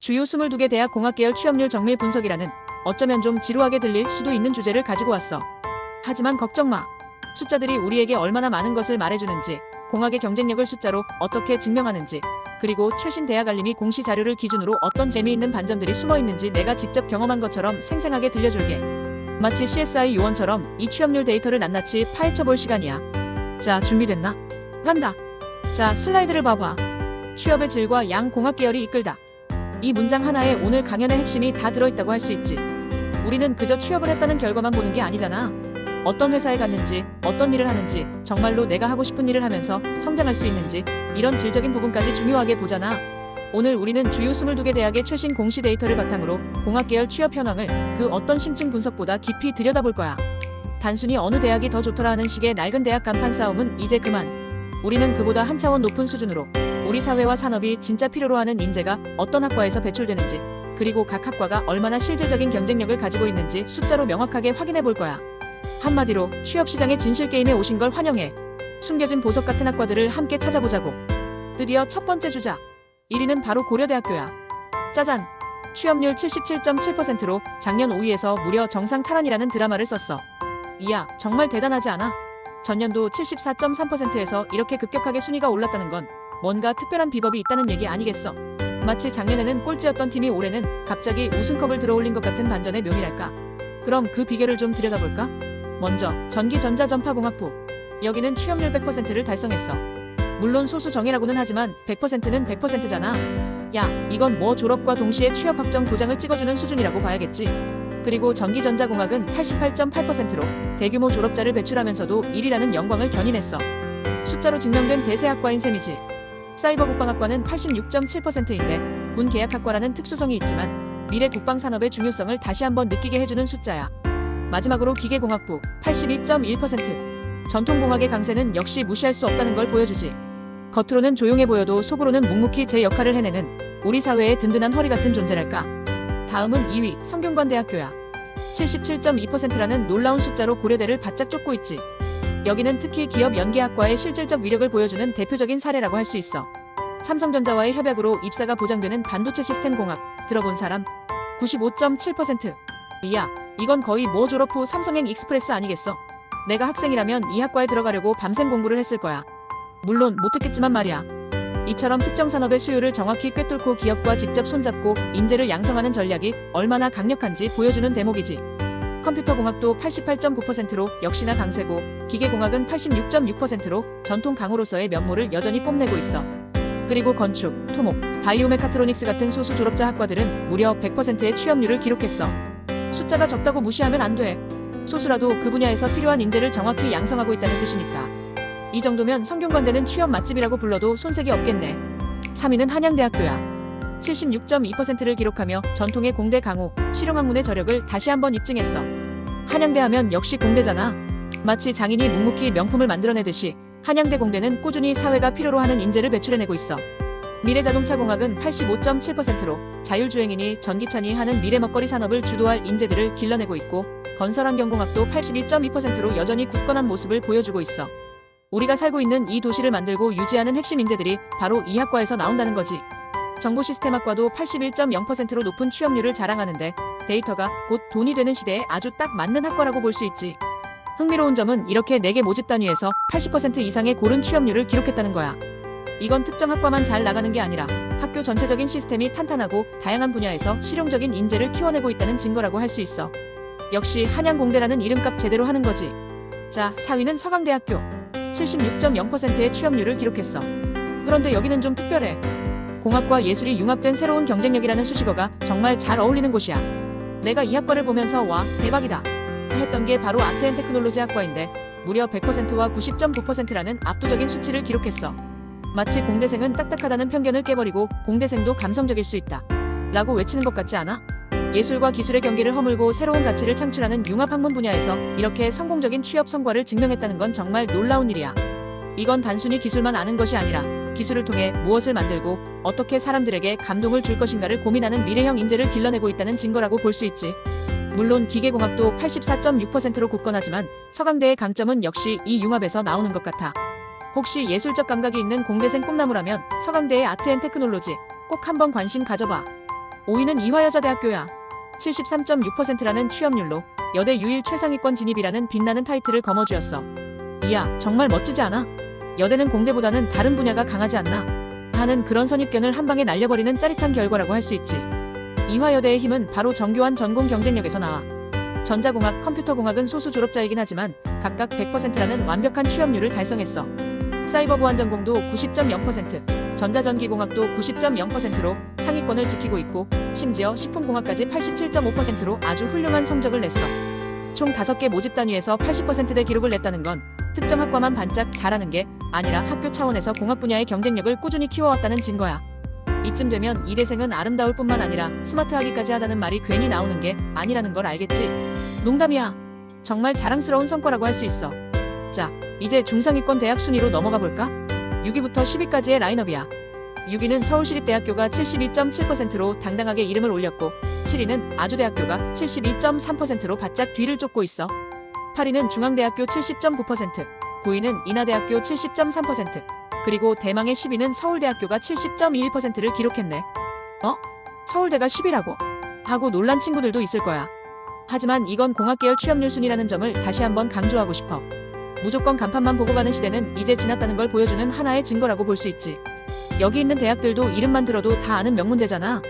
주요 22개 대학 공학계열 취업률 정밀 분석이라는 어쩌면 좀 지루하게 들릴 수도 있는 주제를 가지고 왔어. 하지만 걱정 마. 숫자들이 우리에게 얼마나 많은 것을 말해주는지, 공학의 경쟁력을 숫자로 어떻게 증명하는지, 그리고 최신 대학 알림이 공시 자료를 기준으로 어떤 재미있는 반전들이 숨어있는지 내가 직접 경험한 것처럼 생생하게 들려줄게. 마치 CSI 요원처럼 이 취업률 데이터를 낱낱이 파헤쳐볼 시간이야. 자, 준비됐나? 간다. 자, 슬라이드를 봐봐. 취업의 질과 양 공학계열이 이끌다. 이 문장 하나에 오늘 강연의 핵심이 다 들어있다고 할 수 있지. 우리는 그저 취업을 했다는 결과만 보는 게 아니잖아. 어떤 회사에 갔는지, 어떤 일을 하는지, 정말로 내가 하고 싶은 일을 하면서 성장할 수 있는지, 이런 질적인 부분까지 중요하게 보잖아. 오늘 우리는 주요 22개 대학의 최신 공시 데이터를 바탕으로 공학계열 취업 현황을 그 어떤 심층 분석보다 깊이 들여다볼 거야. 단순히 어느 대학이 더 좋더라 하는 식의 낡은 대학 간판 싸움은 이제 그만. 우리는 그보다 한 차원 높은 수준으로 우리 사회와 산업이 진짜 필요로 하는 인재가 어떤 학과에서 배출되는지, 그리고 각 학과가 얼마나 실질적인 경쟁력을 가지고 있는지 숫자로 명확하게 확인해 볼 거야. 한마디로 취업시장의 진실게임에 오신 걸 환영해. 숨겨진 보석 같은 학과들을 함께 찾아보자고. 드디어 첫 번째 주자. 1위는 바로 고려대학교야. 짜잔! 취업률 77.7%로 작년 5위에서 무려 정상 탈환이라는 드라마를 썼어. 이야, 정말 대단하지 않아? 전년도 74.3%에서 이렇게 급격하게 순위가 올랐다는 건 뭔가 특별한 비법이 있다는 얘기 아니겠어? 마치 작년에는 꼴찌였던 팀이 올해는 갑자기 우승컵을 들어올린 것 같은 반전의 묘미랄까? 그럼 그 비결을 좀 들여다볼까? 먼저 전기전자전파공학부. 여기는 취업률 100%를 달성했어. 물론 소수 정예라고는 하지만 100%는 100%잖아. 야, 이건 뭐 졸업과 동시에 취업 확정 도장을 찍어주는 수준이라고 봐야겠지. 그리고 전기전자공학은 88.8%로 대규모 졸업자를 배출하면서도 1위라는 영광을 견인했어. 숫자로 증명된 대세학과인 셈이지. 사이버국방학과는 86.7%인데 군 계약학과라는 특수성이 있지만 미래 국방산업의 중요성을 다시 한번 느끼게 해주는 숫자야. 마지막으로 기계공학부 82.1%. 전통공학의 강세는 역시 무시할 수 없다는 걸 보여주지. 겉으로는 조용해 보여도 속으로는 묵묵히 제 역할을 해내는 우리 사회의 든든한 허리 같은 존재랄까. 다음은 2위 성균관대학교야. 77.2%라는 놀라운 숫자로 고려대를 바짝 쫓고 있지. 여기는 특히 기업 연계학과의 실질적 위력을 보여주는 대표적인 사례라고 할 수 있어. 삼성전자와의 협약으로 입사가 보장되는 반도체 시스템 공학, 들어본 사람? 95.7%. 이야, 이건 거의 뭐 졸업 후 삼성행 익스프레스 아니겠어? 내가 학생이라면 이 학과에 들어가려고 밤샘 공부를 했을 거야. 물론 못했겠지만 말이야. 이처럼 특정 산업의 수요를 정확히 꿰뚫고 기업과 직접 손잡고 인재를 양성하는 전략이 얼마나 강력한지 보여주는 대목이지. 컴퓨터공학도 88.9%로 역시나 강세고, 기계공학은 86.6%로 전통 강호로서의 면모를 여전히 뽐내고 있어. 그리고 건축, 토목, 바이오메카트로닉스 같은 소수 졸업자 학과들은 무려 100%의 취업률을 기록했어. 숫자가 적다고 무시하면 안 돼. 소수라도 그 분야에서 필요한 인재를 정확히 양성하고 있다는 뜻이니까. 이 정도면 성균관대는 취업 맛집이라고 불러도 손색이 없겠네. 3위는 한양대학교야. 76.2%를 기록하며 전통의 공대 강호, 실용학문의 저력을 다시 한번 입증했어. 한양대 하면 역시 공대잖아. 마치 장인이 묵묵히 명품을 만들어내듯이 한양대 공대는 꾸준히 사회가 필요로 하는 인재를 배출해내고 있어. 미래자동차공학은 85.7%로 자율주행이니 전기차니 하는 미래 먹거리 산업을 주도할 인재들을 길러내고 있고, 건설환경공학도 82.2%로 여전히 굳건한 모습을 보여주고 있어. 우리가 살고 있는 이 도시를 만들고 유지하는 핵심 인재들이 바로 이 학과에서 나온다는 거지. 정보시스템학과도 81.0%로 높은 취업률을 자랑하는데 데이터가 곧 돈이 되는 시대에 아주 딱 맞는 학과라고 볼 수 있지. 흥미로운 점은 이렇게 4개 모집 단위에서 80% 이상의 고른 취업률을 기록했다는 거야. 이건 특정 학과만 잘 나가는 게 아니라 학교 전체적인 시스템이 탄탄하고 다양한 분야에서 실용적인 인재를 키워내고 있다는 증거라고 할 수 있어. 역시 한양공대라는 이름값 제대로 하는 거지. 자, 4위는 서강대학교. 76.0%의 취업률을 기록했어. 그런데 여기는 좀 특별해. 공학과 예술이 융합된 새로운 경쟁력이라는 수식어가 정말 잘 어울리는 곳이야. 내가 이 학과를 보면서 와, 대박이다 했던 게 바로 아트앤테크놀로지 학과인데 무려 100%와 90.9%라는 압도적인 수치를 기록했어. 마치 공대생은 딱딱하다는 편견을 깨버리고 공대생도 감성적일 수 있다 라고 외치는 것 같지 않아? 예술과 기술의 경계를 허물고 새로운 가치를 창출하는 융합학문 분야에서 이렇게 성공적인 취업 성과를 증명했다는 건 정말 놀라운 일이야. 이건 단순히 기술만 아는 것이 아니라 기술을 통해 무엇을 만들고 어떻게 사람들에게 감동을 줄 것인가를 고민하는 미래형 인재를 길러내고 있다는 증거라고 볼 수 있지. 물론 기계공학도 84.6%로 굳건하지만 서강대의 강점은 역시 이 융합에서 나오는 것 같아. 혹시 예술적 감각이 있는 공대생 꿈나무라면 서강대의 아트앤테크놀로지 꼭 한번 관심 가져봐. 5위는 이화여자대학교야. 73.6%라는 취업률로 여대 유일 최상위권 진입이라는 빛나는 타이틀을 거머쥐었어. 이야, 정말 멋지지 않아? 여대는 공대보다는 다른 분야가 강하지 않나 하는 그런 선입견을 한 방에 날려버리는 짜릿한 결과라고 할 수 있지. 이화여대의 힘은 바로 정교한 전공 경쟁력에서 나와. 전자공학, 컴퓨터공학은 소수 졸업자이긴 하지만 각각 100%라는 완벽한 취업률을 달성했어. 사이버 보안 전공도 90.0%, 전자전기공학도 90.0%로 상위권을 지키고 있고 심지어 식품공학까지 87.5%로 아주 훌륭한 성적을 냈어. 총 5개 모집 단위에서 80%대 기록을 냈다는 건 특정 학과만 반짝 잘하는 게 아니라 학교 차원에서 공학 분야의 경쟁력을 꾸준히 키워왔다는 증거야. 이쯤 되면 이대생은 아름다울 뿐만 아니라 스마트하기까지 하다는 말이 괜히 나오는 게 아니라는 걸 알겠지? 농담이야. 정말 자랑스러운 성과라고 할 수 있어. 자, 이제 중상위권 대학 순위로 넘어가 볼까? 6위부터 10위까지의 라인업이야. 6위는 서울시립대학교가 72.7%로 당당하게 이름을 올렸고 7위는 아주대학교가 72.3%로 바짝 뒤를 쫓고 있어. 8위는 중앙대학교 70.9%, 9위는 인하대학교 70.3%, 그리고 대망의 10위는 서울대학교가 70.21%를 기록했네. 서울대가 10위라고? 하고 놀란 친구들도 있을 거야. 하지만 이건 공학계열 취업률 순위라는 점을 다시 한번 강조하고 싶어. 무조건 간판만 보고 가는 시대는 이제 지났다는 걸 보여주는 하나의 증거라고 볼 수 있지. 여기 있는 대학들도 이름만 들어도 다 아는 명문대잖아.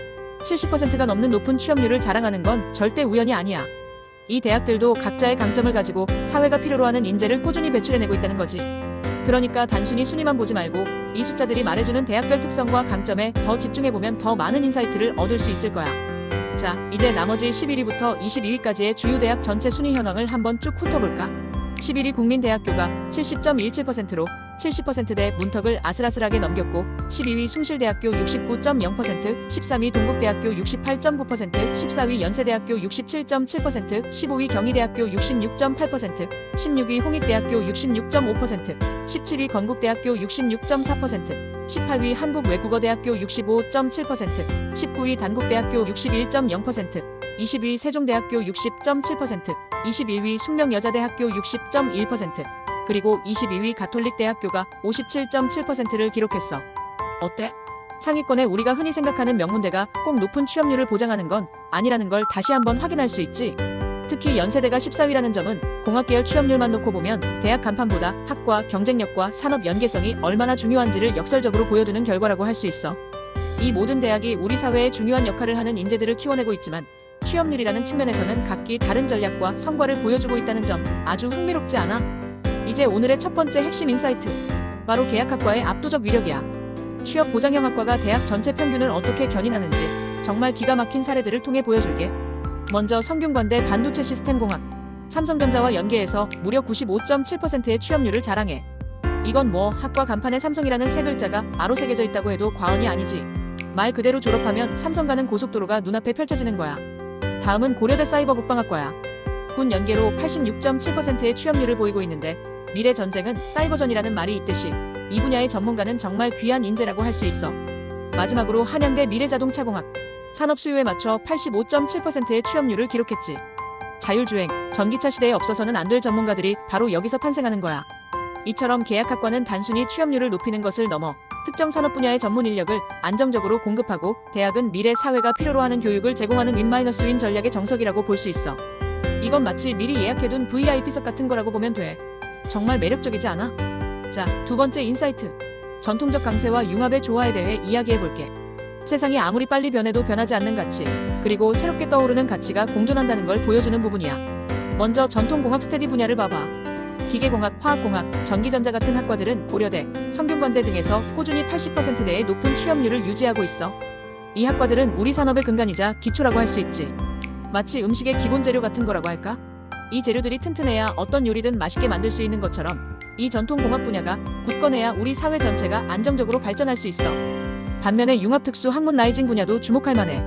70%가 넘는 높은 취업률을 자랑하는 건 절대 우연이 아니야. 이 대학들도 각자의 강점을 가지고 사회가 필요로 하는 인재를 꾸준히 배출해내고 있다는 거지. 그러니까 단순히 순위만 보지 말고 이 숫자들이 말해주는 대학별 특성과 강점에 더 집중해보면 더 많은 인사이트를 얻을 수 있을 거야. 자, 이제 나머지 11위부터 22위까지의 주요 대학 전체 순위 현황을 한번 쭉 훑어볼까? 11위 국민대학교가 70.17%로 70%대 문턱을 아슬아슬하게 넘겼고 12위 숭실대학교 69.0%, 13위 동국대학교 68.9%, 14위 연세대학교 67.7%, 15위 경희대학교 66.8%, 16위 홍익대학교 66.5%, 17위 건국대학교 66.4%, 18위 한국외국어대학교 65.7%, 19위 단국대학교 61.0%, 20위 세종대학교 60.7%, 21위 숙명여자대학교 60.1%, 그리고 22위 가톨릭대학교가 57.7%를 기록했어. 어때? 상위권에 우리가 흔히 생각하는 명문대가 꼭 높은 취업률을 보장하는 건 아니라는 걸 다시 한번 확인할 수 있지. 특히 연세대가 14위라는 점은 공학계열 취업률만 놓고 보면 대학 간판보다 학과 경쟁력과 산업 연계성이 얼마나 중요한지를 역설적으로 보여주는 결과라고 할 수 있어. 이 모든 대학이 우리 사회에 중요한 역할을 하는 인재들을 키워내고 있지만 취업률이라는 측면에서는 각기 다른 전략과 성과를 보여주고 있다는 점 아주 흥미롭지 않아? 이제 오늘의 첫 번째 핵심 인사이트, 바로 계약학과의 압도적 위력이야. 취업 보장형 학과가 대학 전체 평균을 어떻게 견인하는지 정말 기가 막힌 사례들을 통해 보여줄게. 먼저 성균관대 반도체 시스템 공학, 삼성전자와 연계해서 무려 95.7%의 취업률을 자랑해. 이건 뭐 학과 간판에 삼성이라는 세 글자가 아로 새겨져 있다고 해도 과언이 아니지. 말 그대로 졸업하면 삼성 가는 고속도로가 눈앞에 펼쳐지는 거야. 다음은 고려대 사이버국방학과야. 군 연계로 86.7%의 취업률을 보이고 있는데 미래 전쟁은 사이버전이라는 말이 있듯이 이 분야의 전문가는 정말 귀한 인재라고 할 수 있어. 마지막으로 한양대 미래자동차공학, 산업 수요에 맞춰 85.7%의 취업률을 기록했지. 자율주행, 전기차 시대에 없어서는 안 될 전문가들이 바로 여기서 탄생하는 거야. 이처럼 계약학과는 단순히 취업률을 높이는 것을 넘어 특정 산업 분야의 전문 인력을 안정적으로 공급하고 대학은 미래 사회가 필요로 하는 교육을 제공하는 윈-윈 전략의 정석이라고 볼 수 있어. 이건 마치 미리 예약해둔 VIP석 같은 거라고 보면 돼. 정말 매력적이지 않아? 자, 두 번째 인사이트. 전통적 강세와 융합의 조화에 대해 이야기해볼게. 세상이 아무리 빨리 변해도 변하지 않는 가치, 그리고 새롭게 떠오르는 가치가 공존한다는 걸 보여주는 부분이야. 먼저 전통공학 스터디 분야를 봐봐. 기계공학, 화학공학, 전기전자 같은 학과들은 고려대, 성균관대 등에서 꾸준히 80%대의 높은 취업률을 유지하고 있어. 이 학과들은 우리 산업의 근간이자 기초라고 할 수 있지. 마치 음식의 기본 재료 같은 거라고 할까? 이 재료들이 튼튼해야 어떤 요리든 맛있게 만들 수 있는 것처럼 이 전통공학 분야가 굳건해야 우리 사회 전체가 안정적으로 발전할 수 있어. 반면에 융합특수 학문 라이징 분야도 주목할 만해.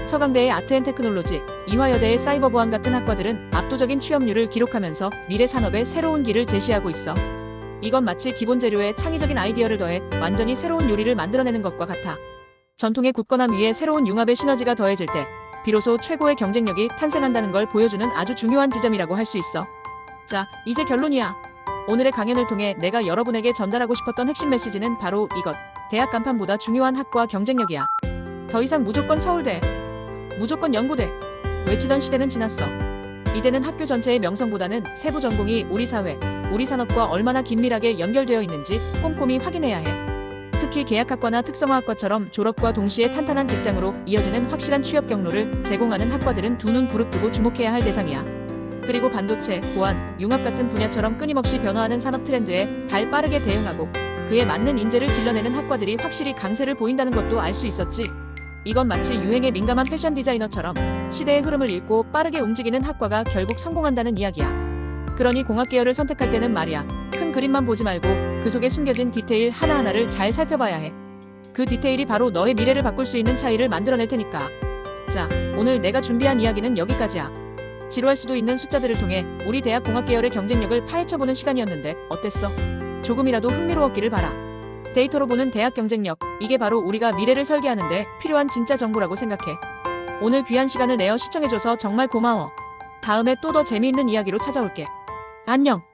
서강대의 아트앤테크놀로지, 이화여대의 사이버보안 같은 학과들은 압도적인 취업률을 기록하면서 미래 산업의 새로운 길을 제시하고 있어. 이건 마치 기본 재료에 창의적인 아이디어를 더해 완전히 새로운 요리를 만들어내는 것과 같아. 전통의 굳건함 위에 새로운 융합의 시너지가 더해질 때 비로소 최고의 경쟁력이 탄생한다는 걸 보여주는 아주 중요한 지점이라고 할 수 있어. 자, 이제 결론이야. 오늘의 강연을 통해 내가 여러분에게 전달하고 싶었던 핵심 메시지는 바로 이것. 대학 간판보다 중요한 학과 경쟁력이야. 더 이상 무조건 서울대, 무조건 연고대. 외치던 시대는 지났어. 이제는 학교 전체의 명성보다는 세부 전공이 우리 사회, 우리 산업과 얼마나 긴밀하게 연결되어 있는지 꼼꼼히 확인해야 해. 특히 계약학과나 특성화학과처럼 졸업과 동시에 탄탄한 직장으로 이어지는 확실한 취업 경로를 제공하는 학과들은 두 눈 부릅뜨고 주목해야 할 대상이야. 그리고 반도체, 보안, 융합 같은 분야처럼 끊임없이 변화하는 산업 트렌드에 발 빠르게 대응하고 그에 맞는 인재를 길러내는 학과들이 확실히 강세를 보인다는 것도 알 수 있었지. 이건 마치 유행에 민감한 패션 디자이너처럼 시대의 흐름을 읽고 빠르게 움직이는 학과가 결국 성공한다는 이야기야. 그러니 공학 계열을 선택할 때는 말이야. 큰 그림만 보지 말고 그 속에 숨겨진 디테일 하나하나를 잘 살펴봐야 해. 그 디테일이 바로 너의 미래를 바꿀 수 있는 차이를 만들어낼 테니까. 자, 오늘 내가 준비한 이야기는 여기까지야. 지루할 수도 있는 숫자들을 통해 우리 대학 공학 계열의 경쟁력을 파헤쳐보는 시간이었는데 어땠어? 조금이라도 흥미로웠기를 바라. 데이터로 보는 대학 경쟁력, 이게 바로 우리가 미래를 설계하는데 필요한 진짜 정보라고 생각해. 오늘 귀한 시간을 내어 시청해줘서 정말 고마워. 다음에 또 더 재미있는 이야기로 찾아올게. 안녕.